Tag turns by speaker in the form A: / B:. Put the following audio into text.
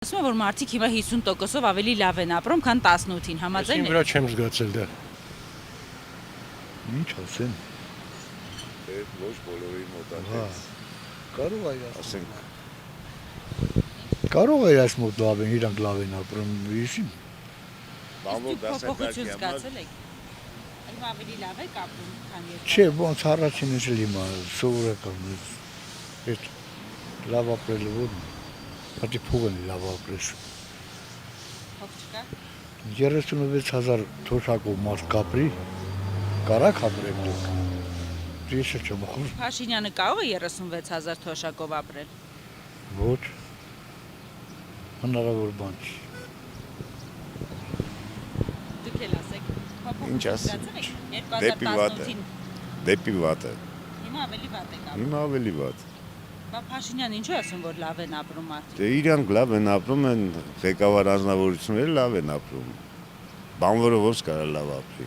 A: Ասում եմ, որ մարդիկ հիմա 50%-ով ավելի լավ են ապրում, քան 18-ին, համաձայն
B: եք։ Վրա չեմ զգացել դա։
C: Ինչ ասեմ։
D: Ոչ բոլորի մոտ այդպես։
C: Կարող է
D: ասենք
C: Կարող է այս մոտ լավ են, իրանք լավ են ապրում, իշի։
D: բանվոր
A: փոփոխություն
D: դասակարգի
A: զգացել եք։ Հիմա ավելի լավ եք ապրում, քան երբ։
C: Չէ, ոնց առաջինը էլ հիմա սովորական այդ լավ ապրելը որ հատի փող են լավ ապրես։
A: Փող չկա։
C: 36,000 թոշակով մարդ կապրի, կարակ ապրեք դուք։ Ես չեմ ասում։
A: Փաշինյանը կարող է 36,000 թոշակով ապրել։
C: Ոչ։ Հնարավոր բան չի։
A: Դուք էլ ասեք,
D: Ինչ ասեմ,
A: զգացել եք
D: դեպի վատը։
A: 2018-ին։
D: Դեպի վատը։
A: Հիմա ավելի վատ եք ապրում։
D: Հիմա ավելի վատ։
A: Բա Փաշինյանը ինչու է ասում, որ լավ են ապրում մարդիկ։
D: Դե իրանք լավ են ապրում են, ղեկավար անձնավորությունները լավ են ապրում։ Բանվորը ոնց կարա լավ ապրի։